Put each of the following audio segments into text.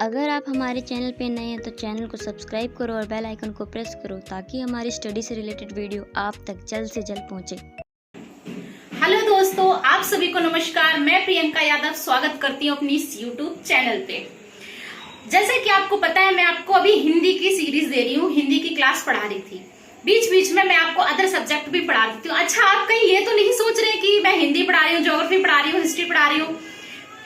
अगर आप हमारे चैनल पे नए हैं तो चैनल को सब्सक्राइब करो और बेल आइकन को प्रेस करो ताकि हमारी स्टडी से रिलेटेड वीडियो आप तक जल्द से जल्द पहुंचे। हेलो दोस्तों, आप सभी को नमस्कार। मैं प्रियंका यादव स्वागत करती हूँ अपनी इस यूट्यूब चैनल पे। जैसे कि आपको पता है, मैं आपको अभी हिंदी की सीरीज दे रही हूँ, हिंदी की क्लास पढ़ा रही थी। बीच बीच में मैं आपको अदर सब्जेक्ट भी पढ़ा देती हूँ। अच्छा, आप कहीं ये तो नहीं सोच रहे कि मैं हिंदी पढ़ा रही हूँ, ज्योग्राफी पढ़ा रही हूँ, हिस्ट्री पढ़ा रही हूँ।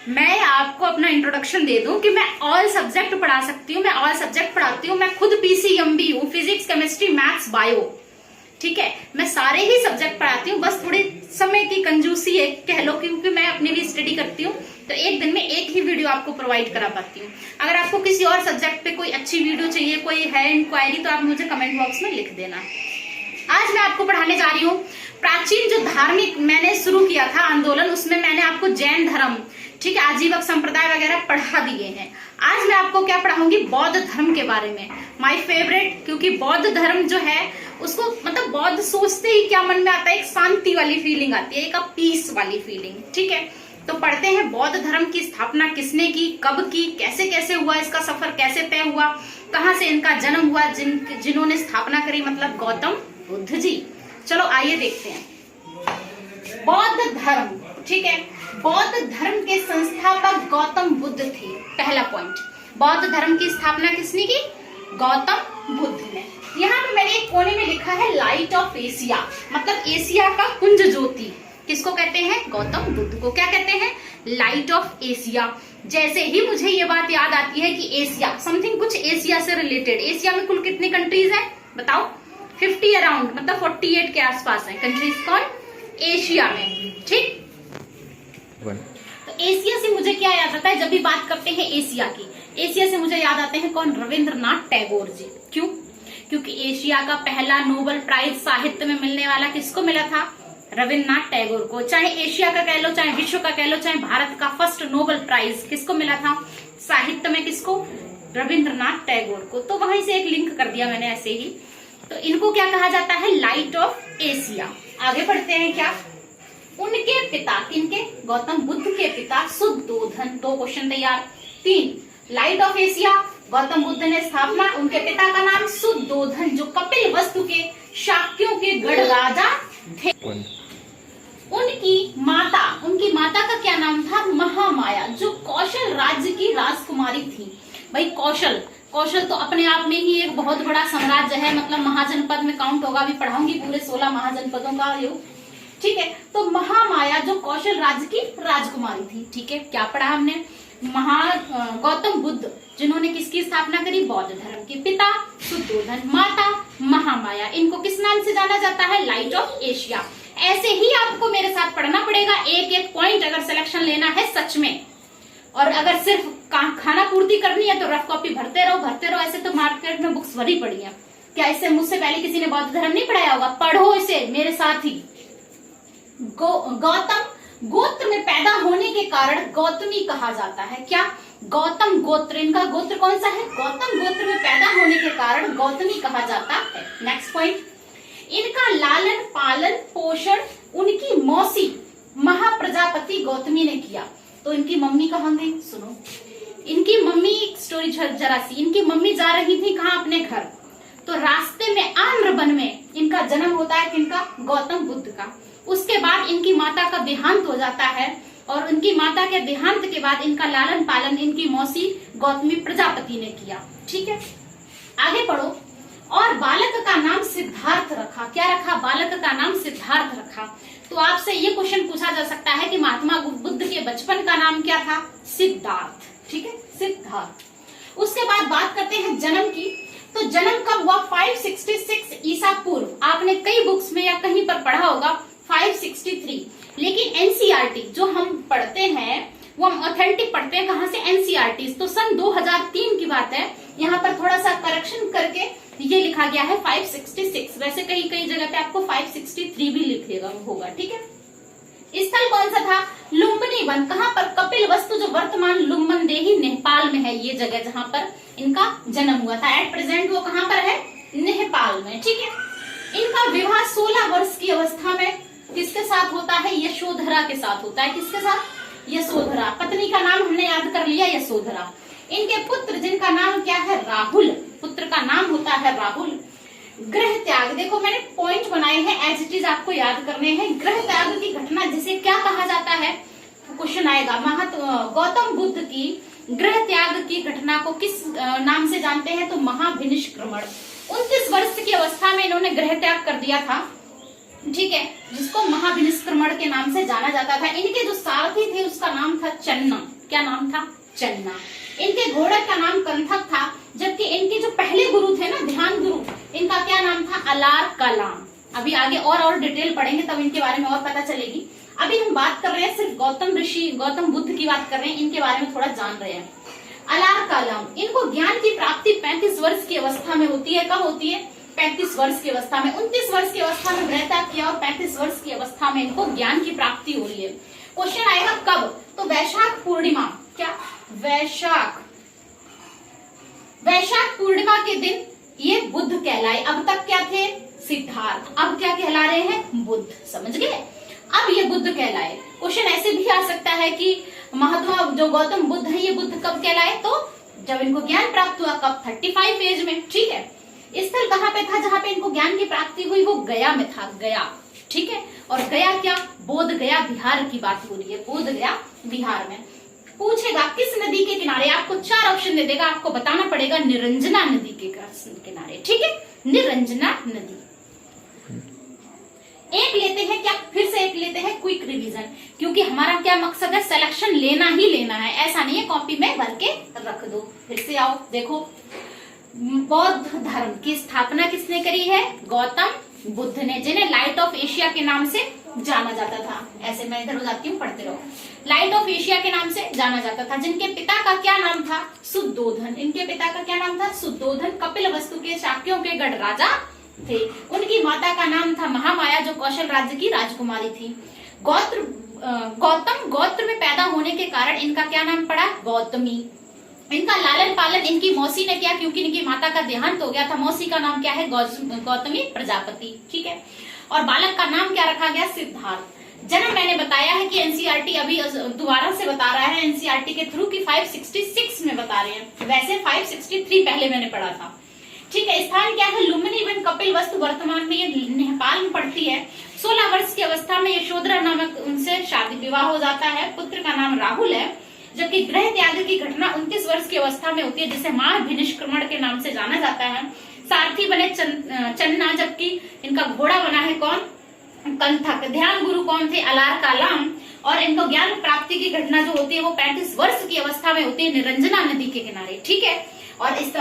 मैं आपको अपना इंट्रोडक्शन दे दूं कि मैं ऑल सब्जेक्ट पढ़ा सकती हूँ, मैं ऑल सब्जेक्ट पढ़ाती हूँ। मैं खुद पीसीएमबी हूँ, फिजिक्स, केमिस्ट्री, मैथ्स, बायो। ठीक है, मैं सारे ही सब्जेक्ट पढ़ाती हूँ। बस थोड़ी समय की कंजूसी है कह लो, क्योंकि मैं अपनी भी स्टडी करती हूँ तो एक दिन में एक ही वीडियो आपको प्रोवाइड करा पाती हूँ। अगर आपको किसी और सब्जेक्ट पे कोई अच्छी वीडियो चाहिए, कोई है इंक्वायरी, तो आप मुझे कमेंट बॉक्स में लिख देना। आज मैं आपको पढ़ाने जा रही हूँ प्राचीन जो धार्मिक मैंने शुरू किया था आंदोलन, उसमें मैंने आपको जैन धर्म, ठीक है, आजीवक संप्रदाय वगैरह पढ़ा दिए हैं। आज मैं आपको क्या पढ़ाऊंगी, बौद्ध धर्म के बारे में। माय फेवरेट, क्योंकि बौद्ध धर्म जो है उसको मतलब बौद्ध सोचते ही क्या मन में आता है, एक शांति वाली फीलिंग आती है, एक पीस वाली फीलिंग। ठीक है, तो पढ़ते हैं बौद्ध धर्म की स्थापना किसने की, कब की, कैसे कैसे हुआ, इसका सफर कैसे तय हुआ, कहाँ से इनका जन्म हुआ, जिन्होंने स्थापना करी, मतलब गौतम बुद्ध जी। चलो आइए देखते हैं बौद्ध धर्म। ठीक है, बौद्ध धर्म के संस्थापक गौतम बुद्ध थे। पहला पॉइंट, बौद्ध धर्म की स्थापना किसने की, गौतम बुद्ध ने। यहाँ पे मैंने एक कोने में लिखा है लाइट ऑफ एशिया, मतलब एशिया का कुंज ज्योति। किसको कहते हैं, गौतम बुद्ध को क्या कहते हैं, लाइट ऑफ एशिया। जैसे ही मुझे ये बात याद आती है कि एशिया, समथिंग कुछ एशिया से रिलेटेड। एशिया में कुल कितनी कंट्रीज है बताओ, 50 अराउंड, मतलब 48 के आसपास है कंट्रीज कौन, एशिया में। ठीक, तो एशिया से मुझे क्या याद आता है, जब भी बात करते हैं एशिया की, एशिया से मुझे याद आते हैं कौन, रविंद्रनाथ टैगोर जी। क्यों, क्योंकि एशिया का पहला नोबेल प्राइज साहित्य में मिलने वाला किसको मिला था, रविंद्रनाथ टैगोर को। चाहे एशिया का कह लो, चाहे विश्व का कह लो, चाहे भारत का फर्स्ट नोबेल प्राइज किसको मिला था साहित्य में, किसको, रविंद्रनाथ टैगोर को। तो वहीं से एक लिंक कर दिया मैंने ऐसे ही। तो इनको क्या कहा जाता है, लाइट ऑफ एशिया। आगे बढ़ते हैं, क्या उनके पिता, किनके, गौतम बुद्ध के पिता शुद्धोधन। 2 क्वेश्चन तैयार। 3, light of Asia, Gautam Buddha ने स्थापना, उनके पिता का नाम शुद्धोधन, जो कपिल वस्तु के शाक्यों के गढ़ राजा थे। उनकी माता का क्या नाम था, महामाया, जो कौशल राज्य की राजकुमारी थी। भाई कौशल तो अपने आप में ही एक बहुत बड़ा साम्राज्य है, मतलब महाजनपद में काउंट होगा, अभी पढ़ाऊंगी पूरे 16 महाजनपदों का योग। ठीक है, तो महामाया जो कौशल राज्य की राजकुमारी थी। ठीक है, क्या पढ़ा हमने, गौतम बुद्ध जिन्होंने किसकी स्थापना करी, बौद्ध धर्म के। पिता शुद्धोधन, माता महामाया। इनको किस नाम से जाना जाता है, लाइट ऑफ एशिया। ऐसे ही आपको मेरे साथ पढ़ना पड़ेगा, एक एक पॉइंट अगर सिलेक्शन लेना है सच में। और अगर सिर्फ खाना पूर्ति करनी है तो रफ कॉपी भरते रहो। ऐसे तो मार्केट में बुक्स भरी पड़ी है। क्या इससे मुझसे पहले किसी ने बौद्ध धर्म नहीं पढ़ाया होगा, पढ़ो इसे मेरे साथ ही। गौतम गोत्र में पैदा होने के कारण गौतमी कहा जाता है। क्या, गौतम गोत्र, इनका गोत्र कौन सा है, गौतम गोत्र में पैदा होने के कारण गौतमी कहा जाता है। नेक्स्ट पॉइंट, इनका लालन पालन पोषण उनकी मौसी महाप्रजापति गौतमी ने किया। तो इनकी मम्मी कहाँ गई, सुनो। इनकी मम्मी, एक स्टोरी जरा सी, इनकी मम्मी जा रही थी कहाँ, अपने घर। तो रास्ते में आम्रवन में इनका जन्म होता है, किनका, गौतम बुद्ध का। उसके बाद इनकी माता का देहांत हो जाता है, और उनकी माता के देहांत के बाद इनका लालन पालन इनकी मौसी गौतमी प्रजापति ने किया। ठीक है, आगे पढ़ो। और बालक का नाम सिद्धार्थ रखा। क्या रखा, बालक का नाम सिद्धार्थ रखा। तो आपसे ये क्वेश्चन पूछा जा सकता है कि महात्मा बुद्ध के बचपन का नाम क्या था, सिद्धार्थ। ठीक है, सिद्धार्थ। उसके बाद बात करते हैं जन्म की। तो जन्म कब हुआ, 566 ईसा पूर्व। आपने कई बुक्स में या कहीं पर पढ़ा होगा 563, लेकिन एनसीईआरटी जो हम पढ़ते हैं वो हम ऑथेंटिक पढ़ते हैं, कहाँ से, एनसीईआरटी। तो सन 2003 की बात है। यहाँ पर थोड़ा सा करेक्शन करके ये लिखा गया है 566। वैसे कई जगह पे आपको 563 भी लिखेगा होगा। ठीक है, स्थल कौन सा था, लुम्बिनी वन। कहाँ पर, कपिल वस्तु, जो वर्तमान लुम्बनदेही नेपाल में है, ये जगह जहाँ पर इनका जन्म हुआ था। एट प्रेजेंट वो कहाँ पर है, नेपाल में। ठीक है, इनका विवाह 16 वर्ष की अवस्था में किसके साथ होता है, यशोधरा के साथ होता है। किसके साथ, यशोधरा। पत्नी का नाम हमने याद कर लिया, यशोधरा। इनके पुत्र जिनका नाम क्या है, राहुल, पुत्र का नाम होता है राहुल। ग्रह त्याग, देखो मैंने पॉइंट बनाए हैं, एज इट इज आपको याद करने हैं। ग्रह त्याग की घटना जिसे क्या कहा जाता है, क्वेश्चन आएगा। गौतम बुद्ध की ग्रह त्याग की घटना को किस नाम से जानते हैं, तो महाभिनिष्क्रमण। 29 वर्ष की अवस्था में इन्होंने ग्रह त्याग कर दिया था, ठीक है, जिसको महाभिनिष्क्रमण के नाम से जाना जाता था। इनके जो सारथी थे उसका नाम था चन्ना। क्या नाम था, चन्ना। इनके घोड़े का नाम कंथक था, जबकि इनके जो पहले गुरु थे ना, ध्यान गुरु, इनका क्या नाम था, अलार कलाम। अभी आगे और डिटेल पढ़ेंगे तब इनके बारे में और पता चलेगी। अभी हम बात कर रहे हैं सिर्फ गौतम बुद्ध की बात कर रहे हैं, इनके बारे में थोड़ा जान रहे हैं। अलार कलाम, इनको ज्ञान की प्राप्ति 35 वर्ष की अवस्था में होती है। कब होती है, 35 वर्ष की अवस्था में। 29 वर्ष की अवस्था में ग्रह त्याग किया और 35 वर्ष की अवस्था में इनको ज्ञान की प्राप्ति हो रही है। क्वेश्चन आएगा कब, तो वैशाख पूर्णिमा। क्या, वैशाख पूर्णिमा के दिन ये बुद्ध कहलाए। अब तक क्या थे, सिद्धार्थ, अब क्या कहला रहे हैं, बुद्ध। समझ गए, अब ये बुद्ध कहलाए। क्वेश्चन ऐसे भी आ सकता है कि महात्मा जो गौतम बुद्ध है ये बुद्ध कब कहलाए, तो जब इनको ज्ञान प्राप्त हुआ। कब, 35 एज में, ठीक है। स्थल कहाँ पे था जहाँ पे इनको ज्ञान की प्राप्ति हुई, वो गया में था, गया, ठीक है। और गया क्या, बोध गया बिहार की बात हो रही है, बोध गया बिहार में। पूछेगा किस नदी के किनारे, आपको 4 ऑप्शन दे देगा, आपको बताना पड़ेगा निरंजना नदी के किनारे, ठीक है, निरंजना नदी। एक लेते हैं क्या, फिर से एक लेते हैं, क्विक रिवीजन, क्योंकि हमारा क्या मकसद है, सिलेक्शन लेना ही लेना है, ऐसा नहीं है कॉपी में भर के रख दो। फिर से आओ, देखो बौद्ध धर्म की स्थापना किसने करी है, गौतम बुद्ध ने, जिन्हें लाइट ऑफ एशिया के नाम से जाना जाता था। ऐसे मैं इधर हो जाती हूँ, पढ़ते रहो। लाइट ऑफ एशिया के नाम से जाना जाता था। जिनके पिता का क्या नाम था, शुद्धोधन। इनके पिता का क्या नाम था, शुद्धोधन, कपिलवस्तु के शाक्यों के गढ़ राजा थे। उनकी माता का नाम था महामाया, जो कौशल राज्य की राजकुमारी थी। गौतम गोत्र में पैदा होने के कारण इनका क्या नाम पड़ा, गौतमी। इनका लालन पालन इनकी मौसी ने किया, क्योंकि इनकी माता का देहांत हो गया था। मौसी का नाम क्या है, गौतमी प्रजापति, ठीक है। और बालक का नाम क्या रखा गया, सिद्धार्थ। जन्म मैंने बताया है कि एनसीईआरटी अभी दोबारा से बता रहा है, एनसीईआरटी के थ्रू की 566 में बता रहे हैं, वैसे 563 पहले मैंने पढ़ा था, ठीक है। स्थान क्या है, लुम्बिनी वन कपिलवस्तु, वर्तमान में ये नेपाल में पड़ती है। 16 वर्ष की अवस्था में यशोधरा नामक उनसे शादी विवाह हो जाता है। पुत्र का नाम राहुल है। जबकि ग्रह त्याग की घटना 29 वर्ष की अवस्था में होती है, जिसे महाभिनिष्क्रमण के नाम से जाना जाता है। सारथी बने चन्ना, जबकि इनका घोड़ा बना है कौन, कंथक। ध्यान गुरु कौन थे, अलार कलाम। और इनको ज्ञान प्राप्ति की घटना जो होती है वो 35 वर्ष की अवस्था में होती है, निरंजना नदी के किनारे, ठीक है। और इस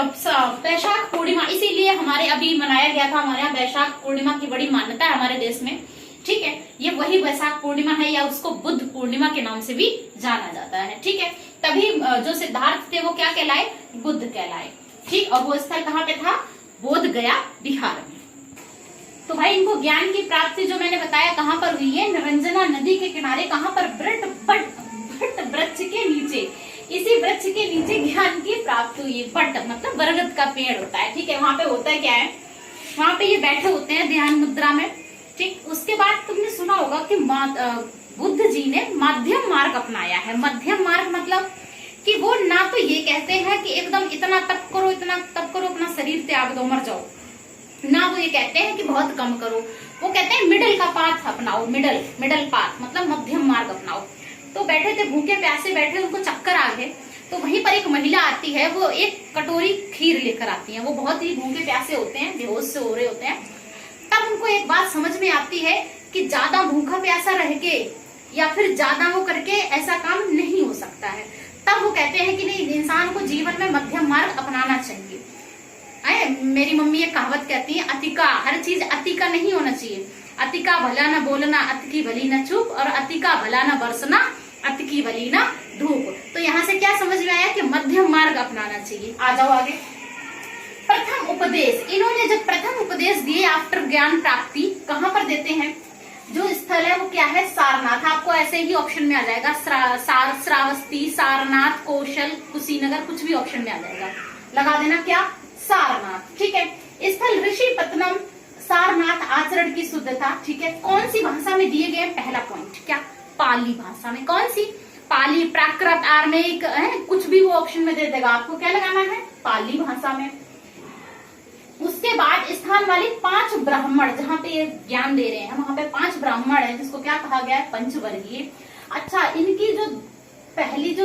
वैशाख पूर्णिमा इसीलिए हमारे अभी मनाया गया था, हमारे यहाँ वैशाख पूर्णिमा की बड़ी मान्यता है हमारे देश में, ठीक है। ये वही वैशाख पूर्णिमा है, या उसको बुद्ध पूर्णिमा के नाम से भी जाना जाता है, ठीक है। तभी जो सिद्धार्थ थे वो क्या कहलाए, बुद्ध कहलाए, ठीक। और वो स्थल कहाँ पे था, बोध गया बिहार में। तो भाई इनको ज्ञान की प्राप्ति जो मैंने बताया कहाँ पर हुई है, निरंजना नदी के किनारे। कहाँ पर, बट वृक्ष के नीचे, इसी वृक्ष के नीचे ज्ञान की प्राप्ति हुई है। बट मतलब बरगद का पेड़ होता है, ठीक है। वहां पे होता है क्या है, वहां पे ये बैठे होते हैं ध्यान मुद्रा में, ठीक। उसके बाद तुमने सुना होगा कि बुद्ध जी ने मध्यम मार्ग अपनाया है। मध्यम मार्ग मतलब कि वो ना तो ये कहते हैं कि एकदम इतना तप करो, इतना तप करो, अपना शरीर त्याग दो, मर जाओ, ना वो ये कहते हैं कि बहुत कम करो। वो कहते हैं मिडल का पाथ अपनाओ, मिडल पाथ मतलब मध्यम मार्ग अपनाओ। तो बैठे थे, भूखे प्यासे बैठे, उनको चक्कर आ गए। तो वहीं पर एक महिला आती है, वो एक कटोरी खीर लेकर आती है। वो बहुत ही भूखे प्यासे होते हैं, बेहोश से हो रहे होते हैं। तब उनको एक बात समझ में आती है कि ज्यादा भूखा प्यासा रह के या फिर ज्यादा वो करके ऐसा काम नहीं हो सकता है। तब वो कहते हैं कि नहीं, इंसान को जीवन में मध्यम मार्ग अपनाना चाहिए। मेरी मम्मी एक कहावत कहती है, अतिका, हर चीज अति का नहीं होना चाहिए। अति का भला न बोलना, अति की भली न चूप, और अति का भला न बरसना, अति की भली न धूप। तो यहाँ से क्या समझ में आया कि मध्यम मार्ग अपनाना चाहिए। आ जाओ आगे। प्रथम उपदेश, इन्होंने जब प्रथम उपदेश दिए आफ्टर ज्ञान प्राप्ति, कहाँ पर देते हैं, जो स्थल है वो क्या है, सारनाथ। आपको ऐसे ही ऑप्शन में आ जाएगा, श्रावस्ती, सारनाथ, कौशल, कुशीनगर, कुछ भी ऑप्शन में आ जाएगा, लगा देना क्या, सारनाथ, ठीक है। स्थल ऋषिपत्तनम, सारनाथ, आचरण की शुद्धता, ठीक है। कौन सी भाषा में दिए गए, पहला पॉइंट क्या, पाली भाषा में। कौन सी, पाली, प्राकृत, आर्मेयिक है, कुछ भी वो ऑप्शन में दे देगा। आपको क्या लगाना है? पाली भाषा में। उसके बाद स्थान वाले 5 ब्राह्मण, जहाँ पे ये ज्ञान दे रहे हैं वहां पे 5 ब्राह्मण है, जिसको क्या कहा गया है? पंचवर्गीय। अच्छा, इनकी जो पहली जो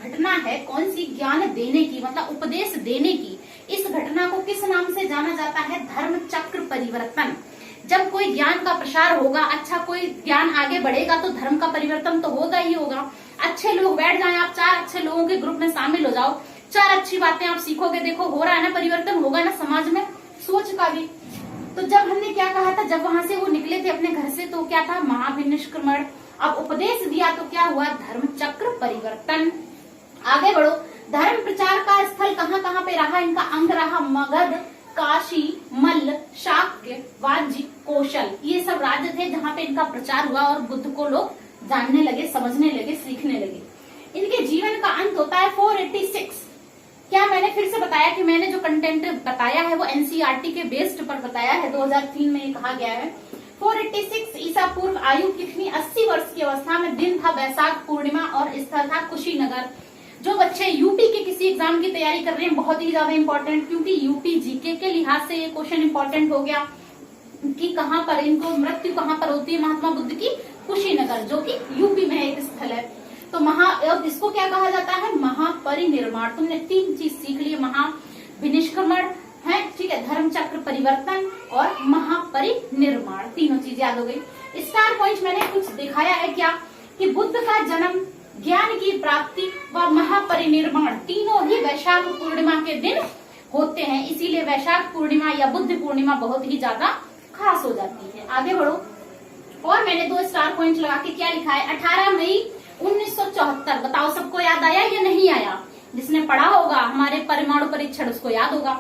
घटना है कौन सी? ज्ञान देने की, मतलब उपदेश देने की। इस घटना को किस नाम से जाना जाता है? धर्म चक्र परिवर्तन। जब कोई ज्ञान का प्रसार होगा, अच्छा कोई ज्ञान आगे बढ़ेगा तो धर्म का परिवर्तन तो होगा ही होगा। अच्छे लोग बैठ जाएं, आप 4 अच्छे लोगों के ग्रुप में शामिल हो जाओ, 4 अच्छी बातें आप सीखोगे, देखो हो रहा है ना परिवर्तन, होगा ना समाज में सोच का भी। तो जब हमने क्या कहा था, जब वहां से वो निकले थे अपने घर से, तो क्या था? महाविनिष्क्रमण। अब उपदेश दिया तो क्या हुआ? धर्म चक्र परिवर्तन। आगे बढ़ो। धर्म प्रचार का स्थल कहाँ कहाँ पे रहा? इनका अंग रहा मगध, काशी, मल्ल, शाक्य, वाज्य, कौशल। ये सब राज्य थे जहाँ पे इनका प्रचार हुआ और बुद्ध को लोग जानने लगे, समझने लगे, सीखने लगे। इनके जीवन का अंत होता है 486। क्या मैंने फिर से बताया कि मैंने जो कंटेंट बताया है वो एनसीईआरटी के बेस्ड पर बताया है। 2003 में ये कहा गया है। 486 ईसा पूर्व। आयु कितनी? 80 वर्ष की अवस्था में। दिन था वैशाख पूर्णिमा और स्थल था कुशीनगर। जो बच्चे यूपी के किसी एग्जाम की तैयारी कर रहे हैं, बहुत ही ज्यादा इंपॉर्टेंट, क्योंकि यूपी जीके के लिहाज से ये क्वेश्चन इंपॉर्टेंट हो गया कि कहाँ पर इनको मृत्यु कहाँ पर होती है महात्मा बुद्ध की? कुशीनगर, जो कि यूपी में एक स्थल है। तो इसको क्या कहा जाता है? महापरिनिर्माण। तुमने 3 चीज सीख ली, महाविनिष्क्रमण है, ठीक है, धर्म चक्र परिवर्तन और महापरिनिर्माण, तीनों चीज याद हो गई। स्टार पॉइंट मैंने कुछ दिखाया है क्या कि बुद्ध का जन्म, ज्ञान की प्राप्ति व महापरिनिर्माण तीनों ही वैशाख पूर्णिमा के दिन होते हैं। इसीलिए वैशाख पूर्णिमा या बुद्ध पूर्णिमा बहुत ही ज्यादा खास हो जाती है। आगे बढ़ो। और मैंने 2 स्टार पॉइंट लगा के क्या लिखा है? 18 मई 1974। बताओ सबको याद आया या नहीं आया? जिसने पढ़ा होगा हमारे परमाणु परीक्षण उसको याद होगा।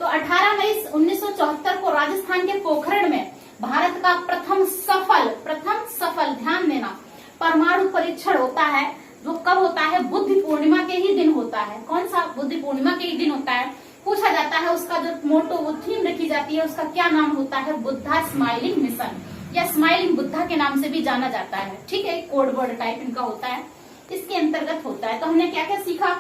तो 18 मई 1974 को राजस्थान के पोखरण में भारत का प्रथम सफल ध्यान देना, परमाणु परीक्षण होता है। जो कब होता है? बुद्ध पूर्णिमा के ही दिन होता है। कौन सा? बुद्ध पूर्णिमा के ही दिन होता है। पूछा जाता है उसका जो मोटो, वो थीम रखी जाती है, उसका क्या नाम होता है? बुद्धा स्माइलिंग मिशन या स्माइलिंग बुद्धा के नाम से भी जाना जाता है। ठीक है, कोड वर्ड टाइप इनका होता है, इसके अंतर्गत होता है। तो हमने क्या क्या सीखा?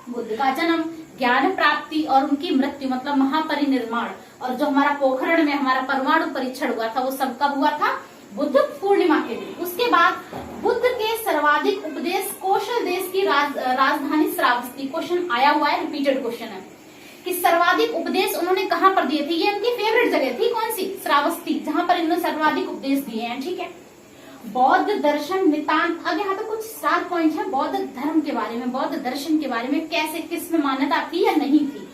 बुद्ध का जन्म, ज्ञान प्राप्ति और उनकी मृत्यु मतलब महापरिनिर्माण। और जो हमारा पोखरण में हमारा परमाणु परीक्षण हुआ था वो सब कब हुआ था? बुद्ध पूर्णिमा के दिन। उसके बाद बुद्ध के सर्वाधिक उपदेश कौशल देश की राजधानी श्रावस्ती। क्वेश्चन आया हुआ है, रिपीटेड क्वेश्चन है कि सर्वाधिक उपदेश उन्होंने कहाँ पर दिए थे? ये उनकी फेवरेट जगह थी, कौन सी? श्रावस्ती, जहां पर इन्होंने सर्वाधिक उपदेश दिए हैं। ठीक है। बौद्ध दर्शन नितांत। अब यहाँ पे कुछ 4 पॉइंट है बौद्ध धर्म के बारे में, बौद्ध दर्शन के बारे में, कैसे किसमें मान्यता थी या नहीं थी।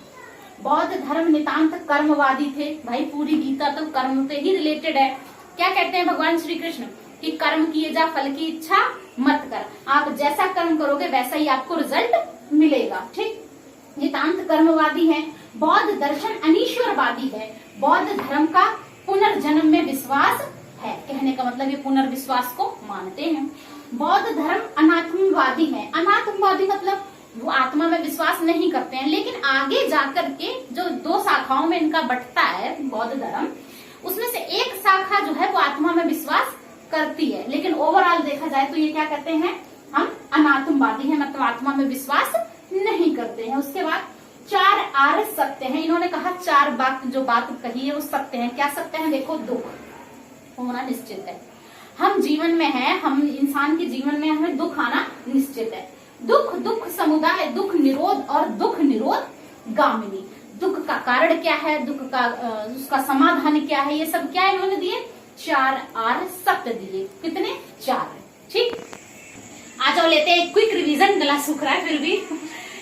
बौद्ध धर्म नितांत कर्मवादी थे। भाई पूरी गीता तो कर्म से ही रिलेटेड है। क्या कहते हैं भगवान श्री कृष्ण कि कर्म किए जा, फल की इच्छा मत कर। आप जैसा कर्म करोगे वैसा ही आपको रिजल्ट मिलेगा। ठीक, नितांत कर्मवादी है। बौद्ध दर्शन अनीश्वरवादी है। बौद्ध धर्म का पुनर्जन्म में विश्वास है। कहने का मतलब ये पुनर्विश्वास को मानते हैं। बौद्ध धर्म अनात्मवादी है। अनात्मवादी मतलब वो आत्मा में विश्वास नहीं करते हैं, लेकिन आगे जाकर के जो 2 शाखाओं में इनका बंटता है बौद्ध धर्म, उसमें से एक शाखा जो है वो आत्मा में विश्वास करती है, लेकिन ओवरऑल देखा जाए तो ये क्या कहते हैं? हम अनात्मवादी हैं, मतलब आत्मा में विश्वास नहीं करते हैं। उसके बाद 4 आर्य सत्य हैं। इन्होंने कहा 4 बात जो बात कही है वो सत्य है। क्या सत्य है? देखो, दुख होना निश्चित है। हम जीवन में हैं, हम इंसान के जीवन में हमें दुख आना निश्चित है। दुख समुदाय, दुख निरोध और दुख निरोध गामिनी। दुख का कारण क्या है, दुख का उसका समाधान क्या है, ये सब क्या इन्होंने दिए? 4 आर्य सत्य दिए। कितने? 4। ठीक, आ जाओ लेते हैं क्विक रिवीजन। गला सूख रहा है फिर भी।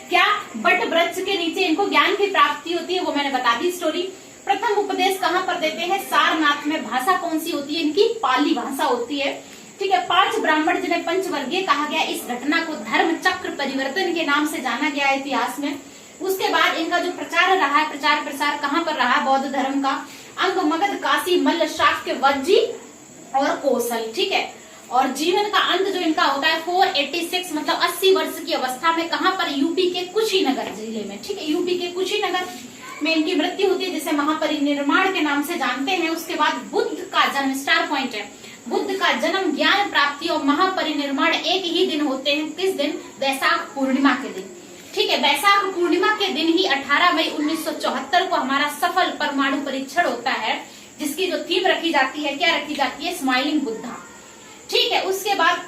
क्या? बट वृक्ष के नीचे इनको ज्ञान की प्राप्ति होती है, वो मैंने बता दी स्टोरी। प्रथम उपदेश कहाँ पर देते हैं? सारनाथ में। भाषा कौन सी होती है इनकी? पाली भाषा होती है। ठीक है। 5 ब्राह्मण जिन्हें पंचवर्गीय कहा गया, इस घटना को धर्म चक्र परिवर्तन के नाम से जाना गया है इतिहास में। उसके बाद इनका जो प्रचार रहा है, प्रचार प्रसार कहाँ पर रहा? बौद्ध धर्म का अंग मगध, काशी, मल्ल, शाक्य, वज्जी और कौशल। ठीक है। और जीवन का अंत जो इनका होता है 486 मतलब 80 वर्ष की अवस्था में। कहाँ पर? यूपी के कुशीनगर जिले में। ठीक है, यूपी के कुशीनगर में इनकी मृत्यु होती है, जिसे महापरिनिर्माण के नाम से जानते हैं। उसके बाद बुद्ध का जन्म, स्टार पॉइंट है, बुद्ध का जन्म, ज्ञान प्राप्ति और महापरिनिर्वाण एक ही दिन होते हैं। किस दिन? वैशाख पूर्णिमा के दिन। ठीक है, वैशाख पूर्णिमा के दिन ही 18 मई 1974 को हमारा सफल परमाणु परीक्षण होता है, जिसकी जो थीम रखी जाती है, क्या रखी जाती है? स्माइलिंग बुद्धा। ठीक है, उसके बाद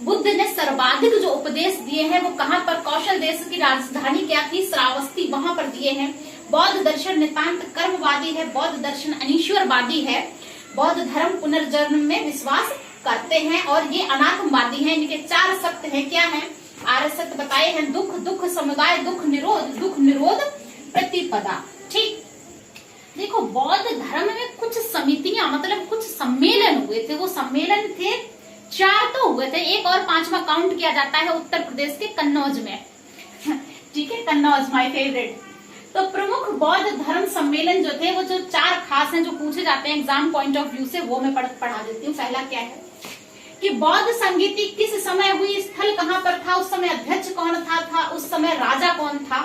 बुद्ध ने सर्वाधिक जो उपदेश दिए हैं वो कहां पर? कौशल देश की राजधानी क्या थी? श्रावस्ती, वहां पर दिए हैं। बौद्ध दर्शन नितांत कर्मवादी है, बौद्ध दर्शन अनीश्वरवादी है, बौद्ध धर्म पुनर्जन्म में विश्वास करते हैं और ये अनात्मवादी हैं। इनके 4 सत्य हैं, क्या हैं? आर्य सत्य बताए हैं, दुख, दुख समुदाय, दुख निरोध प्रतिपदा। ठीक, देखो बौद्ध धर्म में कुछ समितियां, मतलब कुछ सम्मेलन हुए थे। वो सम्मेलन थे 4 तो हुए थे, एक और 5वां काउंट किया जाता है उत्तर प्रदेश के कन्नौज में। ठीक है, कन्नौज माय फेवरेट। तो प्रमुख बौद्ध धर्म सम्मेलन जो थे, वो जो 4 खास हैं जो पूछे जाते हैं एग्जाम पॉइंट ऑफ व्यू से, वो मैं पढ़ा देती हूँ। पहला क्या है कि बौद्ध संगीति किस समय हुई, स्थल कहाँ पर था, उस समय अध्यक्ष कौन था, उस समय राजा कौन था,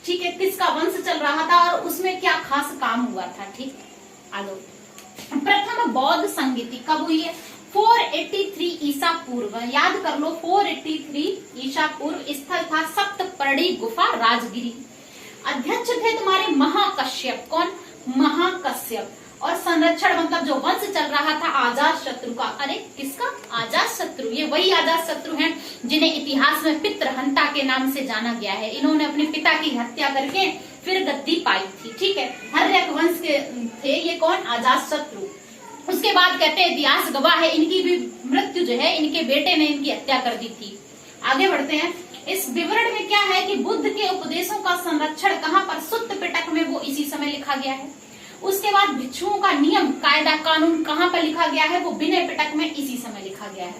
ठीक है, किसका वंश चल रहा था और उसमें क्या खास काम हुआ था। ठीक, आगे प्रथम बौद्ध संगीति कब हुई है? 483 ईसा पूर्व। याद कर लो, 483 ईसा पूर्व। स्थल था सप्तपर्णी गुफा, राजगिरी। अध्यक्ष थे तुम्हारे महाकश्यप। कौन? महाकश्यप। और संरक्षण मतलब जो वंश चल रहा था अजात शत्रु का। अरे किसका? अजात शत्रु। ये वही अजात शत्रु हैं जिन्हें इतिहास में पितृहंता के नाम से जाना गया है। इन्होंने अपने पिता की हत्या करके फिर गद्दी पाई थी। ठीक है, हर्यक वंश के थे ये। कौन? अजात शत्रु। उसके बाद कहते हैं इतिहास गवाह है, इनकी भी मृत्यु जो है इनके बेटे ने इनकी हत्या कर दी थी। आगे बढ़ते हैं। इस विवरण में क्या है कि बुद्ध के उपदेशों का संरक्षण कहाँ पर? सुत्त पिटक में, वो इसी समय लिखा गया है। उसके बाद भिक्षुओं का नियम, कायदा, कानून कहाँ पर लिखा गया है? वो विनय पिटक में इसी समय लिखा गया है।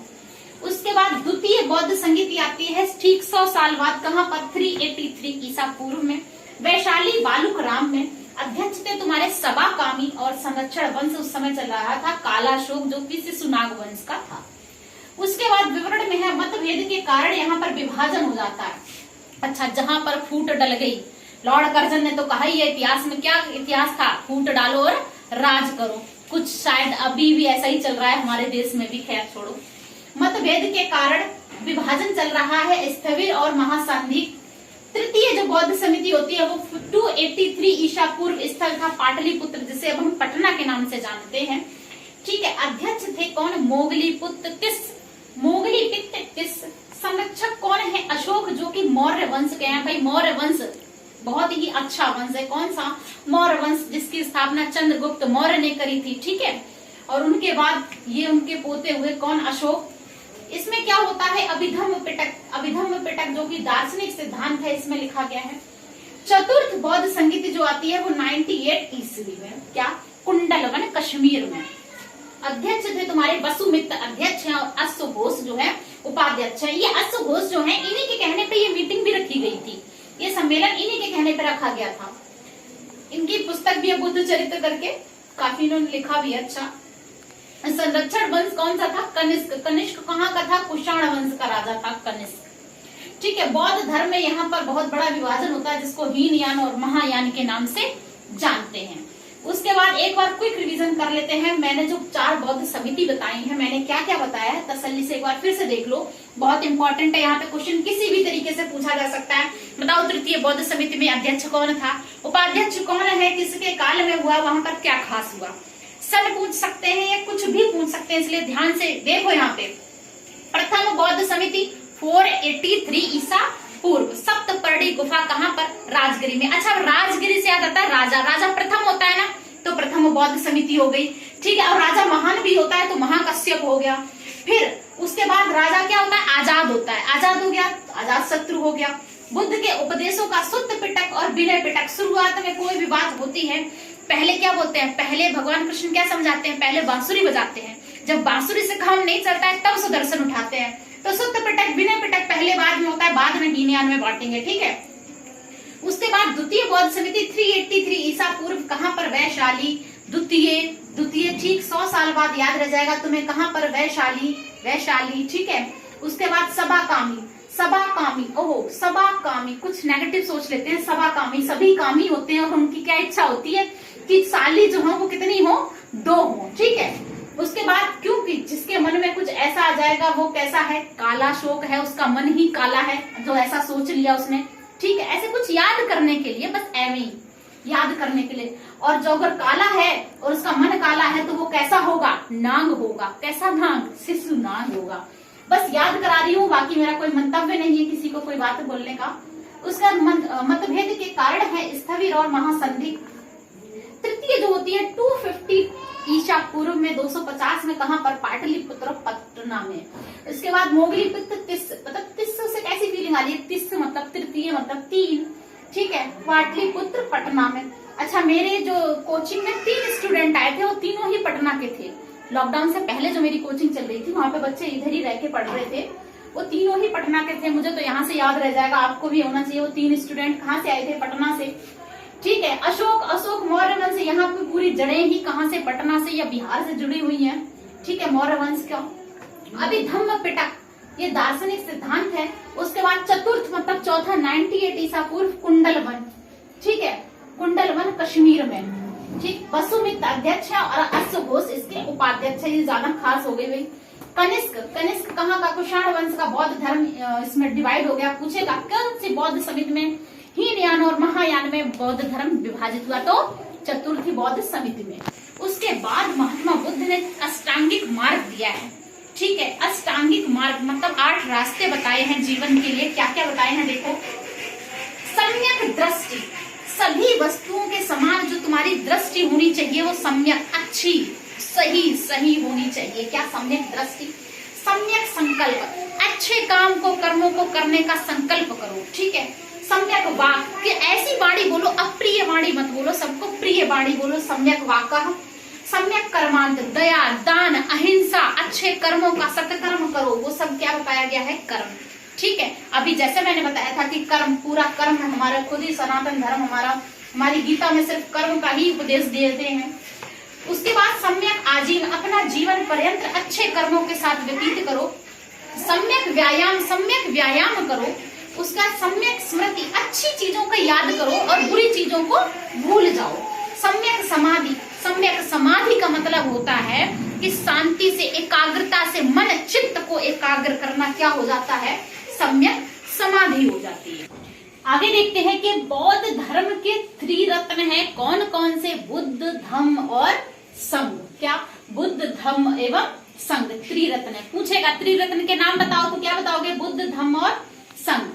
उसके बाद द्वितीय बौद्ध संगीति आती है ठीक 100 साल बाद। कहाँ पर? 383 ईसा पूर्व में, वैशाली बालुक राम में। अध्यक्ष थे तुम्हारे सबाकामी और संरक्षण वंश उस समय चल रहा था कालाशोक, जो कि शिशुनाग वंश का था। उसके बाद विवरण में है मतभेद के कारण यहाँ पर विभाजन हो जाता है। अच्छा, जहां पर फूट डल गई, लॉर्ड कर्जन ने तो कहा ही है इतिहास में, क्या इतिहास था? फूट डालो और राज करो। कुछ शायद अभी भी ऐसा ही चल रहा है हमारे देश में भी, खैर छोड़ो। मतभेद के कारण विभाजन चल रहा है, स्थविर और महासंधि। तृतीय जो बौद्ध समिति होती है वो 283 ईसा पूर्व। स्थल था पाटलिपुत्र, जिसे अब हम पटना के नाम से जानते हैं। ठीक है, अध्यक्ष थे कौन? मोगली पुत्र तिस। मोगली पित्त तिस। संरक्षक कौन है? अशोक, जो कि मौर्य वंश के हैं। भाई मौर्य वंश बहुत ही अच्छा वंश है। कौन सा? मौर्य वंश, जिसकी स्थापना चंद्रगुप्त मौर्य ने करी थी। ठीक है, और उनके बाद ये उनके पोते हुए कौन? अशोक। इसमें क्या होता है? अभिधम्म पिटक। अभिधम्म पिटक जो कि दार्शनिक सिद्धांत है, इसमें लिखा गया है। चतुर्थ बौद्ध संगीति जो आती है वो 98 ईस्वी में, क्या? कुंडलवन, कश्मीर में। अध्यक्ष थे तुम्हारे वसुमित्र, अध्यक्ष हैं, और अश्वघोष जो है उपाध्यक्ष है। ये अश्वघोष जो है, इन्हीं के कहने पे ये मीटिंग भी रखी गई थी, ये सम्मेलन इन्हीं के कहने पे रखा गया था। इनकी पुस्तक भी है बुद्ध चरित्र करके, काफी इन्होंने लिखा भी अच्छा। संरक्षण वंश कौन सा था? कनिष्क। कनिष्क कहाँ का था? कुषाण वंश का राजा था कनिष्क। ठीक है, बौद्ध धर्म में यहाँ पर बहुत बड़ा विभाजन होता है, जिसको हीनयान और महायान के नाम से जानते हैं। उसके बाद एक बार क्विक रिवीजन कर लेते हैं। मैंने जो 4 बौद्ध समिति बताई है, मैंने क्या क्या बताया है, तसल्ली से एक बार फिर से देख लो, बहुत इंपॉर्टेंट है। यहाँ पे क्वेश्चन किसी भी तरीके से पूछा जा सकता है। बताओ, तृतीय बौद्ध समिति में अध्यक्ष कौन था? उपाध्यक्ष कौन है? किसके काल में हुआ? वहां पर क्या खास हुआ? सन पूछ सकते हैं या कुछ भी पूछ सकते हैं, इसलिए ध्यान से देखो। यहाँ पे प्रथम बौद्ध समिति 483 ईसा पूर्व, सप्तपर्णी गुफा कहाँ पर? राजगिरी में। अच्छा, राजगिरी से याद आता है राजा। राजा प्रथम होता है ना, तो प्रथम बौद्ध समिति हो गई। ठीक है, और राजा महान भी होता है तो महाकश्यप हो गया। फिर उसके बाद राजा क्या होता है? आजाद होता है। आजाद हो गया तो आजाद शत्रु हो गया। बुद्ध के उपदेशों का सुत्त पिटक और विनय पिटक। शुरुआत में कोई भी बात होती है, पहले क्या बोलते हैं? पहले भगवान कृष्ण क्या समझाते हैं? पहले बांसुरी बजाते हैं। जब बांसुरी से काम नहीं चलता है तब सुदर्शन उठाते हैं। तो सुत्त पिटक विनय पिटक पहले बाद में होता है, बाद में हीनयान में बांटेंगे। ठीक है, उसके बाद द्वितीय बौद्ध समिति 383 ईसा पूर्व कहाँ पर? वैशाली। द्वितीय ठीक 100 साल बाद याद रह जाएगा तुम्हें, कहाँ पर? वैशाली। ठीक है, उसके बाद सबाकामी। ओहो, सबाकामी, कुछ नेगेटिव सोच लेते हैं। सबाकामी, सभी कामी होते हैं और उनकी क्या इच्छा होती है कि साली जो हो वो कितनी हो? 2 हो। ठीक है, उसके बाद क्योंकि जिसके मन में कुछ ऐसा आ जाएगा वो कैसा है, काला शोक है, उसका मन ही काला है, जो ऐसा सोच लिया उसने, ठीक है। ऐसे कुछ याद करने के लिए, बस एवं ही याद करने के लिए। और जो अगर काला है और उसका मन काला है तो वो कैसा होगा, नांग होगा। कैसा नांग, शिशु नांग होगा। बस याद करा रही हूँ, बाकी मेरा कोई मंतव्य नहीं है किसी को कोई बात बोलने का। उसका मतभेद के कारण है स्थविर और महासंधि। तृतीय जो होती है 250 ईसा पूर्व में 250 में, कहां पर, पाटलिपुत्र पटना में। इसके बाद मोगली पित्त तिस्स, मतलब तिस्स से कैसी फीलिंग आ रही है, तिस्स मतलब तृतीय मतलब 3, ठीक है, पाटलिपुत्र पटना में। अच्छा, मेरे जो कोचिंग में 3 स्टूडेंट आए थे, वो तीनों ही पटना के थे। लॉकडाउन से पहले जो मेरी कोचिंग चल रही थी वहां पे बच्चे इधर ही रह के पढ़ रहे थे, वो तीनों ही पटना के थे। मुझे तो यहाँ से याद रह जाएगा, आपको भी होना चाहिए। वो 3 स्टूडेंट कहाँ से आए थे, पटना से, ठीक है। अशोक मौर्य वंश, यहाँ पे पूरी जड़ें ही कहाँ से, पटना से या बिहार से जुड़ी हुई हैं, ठीक है, मौर्य वंश का। अभी धम्म पिटक, ये दार्शनिक सिद्धांत है। उसके बाद चतुर्थ मतलब चौथा 98 ईसा पूर्व, कुंडलवन, ठीक है, कुंडलवन कश्मीर में, ठीक। वसुमित्र अध्यक्ष है और अश्वघोष इसके उपाध्यक्ष है। ये ज्यादा खास हो गई भाई। कनिष्क कहाँ का, कुषाण वंश का। बौद्ध धर्म इसमें डिवाइड हो गया। पूछेगा कौन सी बौद्ध समिति में, हीनयान और महायान में बौद्ध धर्म विभाजित हुआ, तो चतुर्थी बौद्ध समिति में। उसके बाद महात्मा बुद्ध ने अष्टांगिक मार्ग दिया है, ठीक है। अष्टांगिक मार्ग मतलब 8 रास्ते बताए हैं जीवन के लिए। क्या क्या बताए हैं देखो। सम्यक दृष्टि, सभी वस्तुओं के समान जो तुम्हारी दृष्टि होनी चाहिए वो सम्यक, अच्छी, सही होनी चाहिए। क्या सम्यक दृष्टि। सम्यक संकल्प, अच्छे काम को, कर्मों को करने का संकल्प करो, ठीक है। सम्यक वाक, कि ऐसी वाणी बोलो, अप्रिय वाणी मत बोलो, सबको प्रिय वाणी बोलो, सम्यक वाक। सम्यक कर्मांत, दया, दान, अहिंसा, अच्छे कर्मों का सत्कर्म करो, वो सब क्या बताया गया है, कर्म, ठीक है। अभी जैसे मैंने बताया था कि कर्म, पूरा कर्म है हमारा, खुद ही सनातन धर्म हमारी गीता में सिर्फ कर्म का ही उपदेश देते हैं। उसके बाद सम्यक आजीवन, अपना जीवन पर्यंत अच्छे कर्मों के साथ व्यतीत करो। सम्यक व्यायाम करो। उसका सम्यक स्मृति, अच्छी चीजों का याद करो और बुरी चीजों को भूल जाओ। सम्यक समाधि का मतलब होता है कि शांति से, एकाग्रता से मन चित्त को एकाग्र करना क्या हो जाता है, सम्यक समाधि हो जाती है। आगे देखते हैं कि बौद्ध धर्म के 3 रत्न हैं, कौन कौन से, बुद्ध, धम्म और संघ। क्या, बुद्ध, धम्म एवं संघ, त्रिरत्न है। पूछेगा त्रिरत्न के नाम बताओ, तो क्या बताओगे, बुद्ध, धम्म और संघ।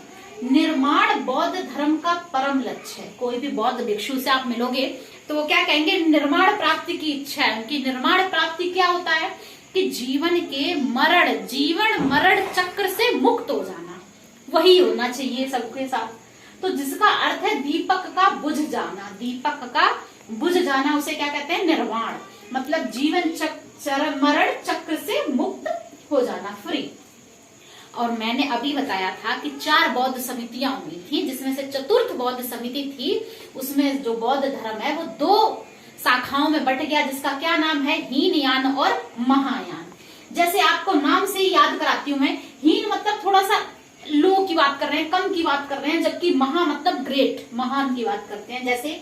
निर्माण बौद्ध धर्म का परम लक्ष्य है। कोई भी बौद्ध भिक्षु से आप मिलोगे तो वो क्या कहेंगे, निर्माण प्राप्ति की इच्छा है उनकी। निर्माण प्राप्ति क्या होता है कि जीवन मरण चक्र से मुक्त हो जाना, वही होना चाहिए सबके साथ। तो जिसका अर्थ है दीपक का बुझ जाना, उसे क्या कहते हैं, निर्वाण, मतलब जीवन मरण चक्र से मुक्त हो जाना, फ्री। और मैंने अभी बताया था कि 4 बौद्ध समितियां हुई थी, जिसमें से चतुर्थ बौद्ध समिति थी, उसमें जो बौद्ध धर्म है वो 2 शाखाओं में बट गया, जिसका क्या नाम है, हीनयान और महायान। जैसे आपको नाम से ही याद कराती हूँ मैं, हीन मतलब थोड़ा सा लो की बात कर रहे हैं, कम की बात कर रहे हैं, जबकि महा मतलब ग्रेट, महान की बात करते हैं। जैसे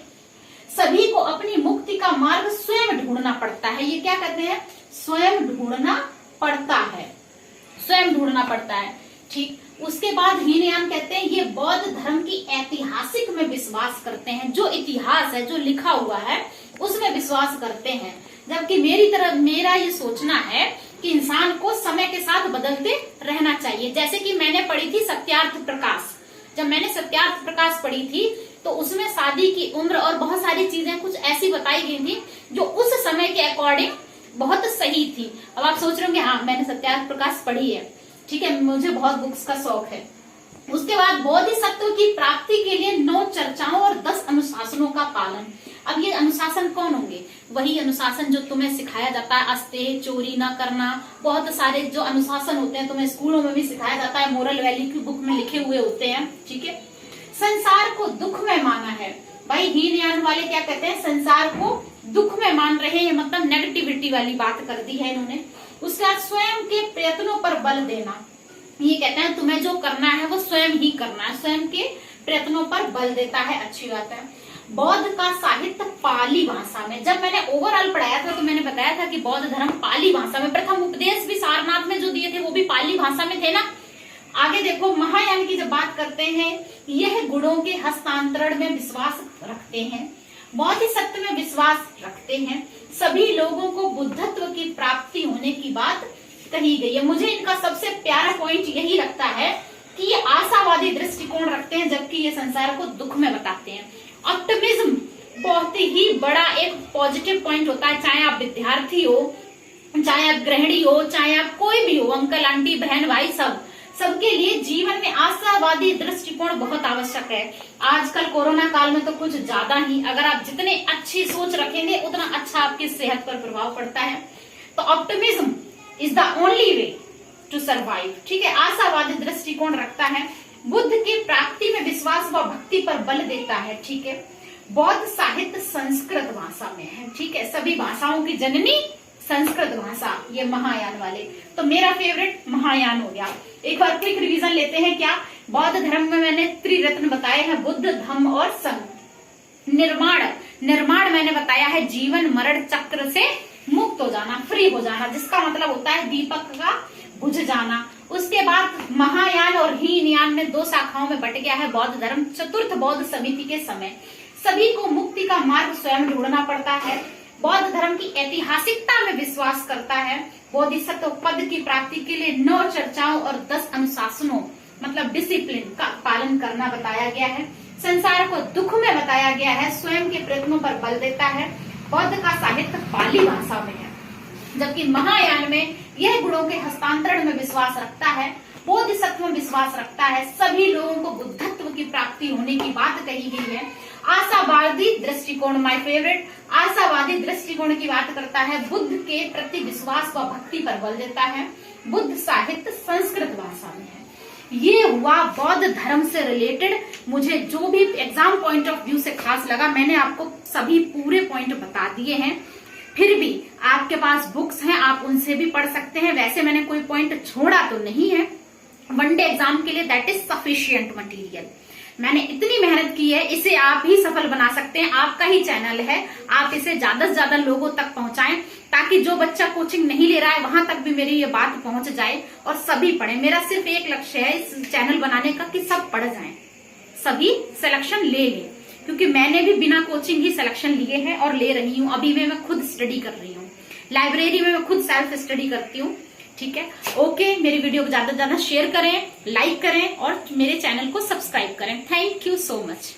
सभी को अपनी मुक्ति का मार्ग स्वयं ढूंढना पड़ता है, ये क्या कहते हैं, स्वयं ढूंढना पड़ता है, ठीक। उसके बाद हीनयान कहते हैं ये बौद्ध धर्म की ऐतिहासिक में विश्वास करते हैं, जो इतिहास है, जो लिखा हुआ है उसमें विश्वास करते हैं। जबकि मेरा ये सोचना है कि इंसान को समय के साथ बदलते रहना चाहिए। जैसे कि मैंने पढ़ी थी सत्यार्थ प्रकाश, जब मैंने सत्यार्थ प्रकाश पढ़ी थी तो उसमें शादी की उम्र और बहुत सारी चीजें कुछ ऐसी बताई गई थी जो उस समय के अकॉर्डिंग बहुत सही थी। अब आप सोच रहे होंगे हाँ मैंने सत्यार्थ प्रकाश पढ़ी है, ठीक है, मुझे बहुत बुक्स का शौक है। उसके बाद बोधिसत्व की प्राप्ति के लिए 9 चर्चाओं और 10 अनुशासनों का पालन। अब ये अनुशासन कौन होंगे, वही अनुशासन जो तुम्हें सिखाया जाता है, अस्तेय, चोरी ना करना, बहुत सारे जो अनुशासन होते हैं तुम्हें स्कूलों में भी सिखाया जाता है, मोरल वैल्यू की बुक में लिखे हुए होते हैं, ठीक है। संसार को दुख में माना है, भाई हीनयान वाले क्या कहते हैं, संसार को दुख में मान रहे हैं, मतलब नेगेटिविटी वाली बात कर दी है इन्होंने। उसके बाद स्वयं के प्रयत्नों पर बल देना, ये कहते हैं तुम्हें जो करना है वो स्वयं ही करना है, स्वयं के प्रयत्नों पर बल देता है, अच्छी बात है। बौद्ध का साहित्य पाली भाषा में। जब मैंने ओवरऑल पढ़ाया था तो मैंने बताया था कि बौद्ध धर्म पाली भाषा में, प्रथम उपदेश भी सारनाथ में जो दिए थे वो भी पाली भाषा में थे ना। आगे देखो, महायान की जब बात करते हैं, यह गुणों के हस्तांतरण में विश्वास रखते हैं, बोधिसत्व में विश्वास रखते हैं, सभी लोगों को बुद्धत्व की प्राप्ति होने की बात कही गई है। मुझे इनका सबसे प्यारा पॉइंट यही लगता है कि ये आशावादी दृष्टिकोण रखते हैं, जबकि ये संसार को दुख में बताते हैं। ऑप्टिमिज्म बहुत ही बड़ा एक पॉजिटिव पॉइंट होता है, चाहे आप विद्यार्थी हो, चाहे आप गृहिणी हो, चाहे आप कोई भी हो, अंकल आंटी बहन भाई, सबके लिए जीवन में आशावादी दृष्टिकोण बहुत आवश्यक है। आजकल कोरोना काल में तो कुछ ज्यादा ही, अगर आप जितने अच्छी सोच रखेंगे उतना अच्छा आपकी सेहत पर प्रभाव पड़ता है। तो optimism is the only way to survive, ठीक है। आशावादी दृष्टिकोण रखता है, बुद्ध की प्राप्ति में विश्वास व भक्ति पर बल देता है, ठीक है। बौद्ध साहित्य संस्कृत भाषा में है, ठीक है। सभी भाषाओं की जननी संस्कृत भाषा, ये महायान वाले। तो मेरा फेवरेट महायान हो गया। एक बार क्विक रिवीजन लेते हैं क्या। बौद्ध धर्म में मैंने त्रिरत्न बताए हैं, बुद्ध, धम्म और संघ। निर्माण मैंने बताया है जीवन मरण चक्र से मुक्त हो जाना, फ्री हो जाना, जिसका मतलब होता है दीपक का बुझ जाना। उसके बाद महायान और हीनयान में 2 शाखाओं में बट गया है बौद्ध धर्म। चतुर्थ बौद्ध समिति के समय सभी को मुक्ति का मार्ग स्वयं ढूंढना पड़ता है। बौद्ध धर्म की ऐतिहासिकता में विश्वास करता है। बोधिसत्व पद की प्राप्ति के लिए 9 चर्चाओं और 10 अनुशासनों मतलब डिसिप्लिन का पालन करना बताया गया है। संसार को दुख में बताया गया है, स्वयं के प्रयत्नों पर बल देता है। बौद्ध का साहित्य पाली भाषा में है, जबकि महायान में यह गुणों के हस्तांतरण में विश्वास रखता है, बोधिसत्व में विश्वास रखता है, सभी लोगों को बुद्धत्व की प्राप्ति होने की बात कही गई है। आशावादी दृष्टिकोण, माय फेवरेट, आशावादी दृष्टिकोण की बात करता है, बुद्ध के प्रति विश्वास व भक्ति पर बल देता है। बुद्ध साहित्य संस्कृत भाषा में है। ये हुआ बौद्ध धर्म से रिलेटेड मुझे जो भी एग्जाम पॉइंट ऑफ व्यू से खास लगा, मैंने आपको सभी पूरे पॉइंट बता दिए हैं। फिर भी आपके पास बुक्स हैं, आप उनसे भी पढ़ सकते हैं। वैसे मैंने कोई पॉइंट छोड़ा तो नहीं है, वनडे एग्जाम के लिए दैट इज सफिशिएंट मटेरियल। मैंने इतनी मेहनत की है, इसे आप ही सफल बना सकते हैं। आपका ही चैनल है, आप इसे ज्यादा से ज्यादा लोगों तक पहुंचाएं, ताकि जो बच्चा कोचिंग नहीं ले रहा है वहां तक भी मेरी ये बात पहुंच जाए और सभी पढ़े। मेरा सिर्फ एक लक्ष्य है इस चैनल बनाने का कि सब पढ़ जाएं, सभी सिलेक्शन ले लें, क्योंकि मैंने भी बिना कोचिंग ही सिलेक्शन लिए हैं और ले रही हूँ। अभी भी मैं खुद स्टडी कर रही हूँ, लाइब्रेरी में मैं खुद सेल्फ स्टडी करती हूँ, ठीक है। ओके, मेरी वीडियो को ज्यादा से ज्यादा शेयर करें, लाइक करें और मेरे चैनल को सब्सक्राइब करें। Thank you so much.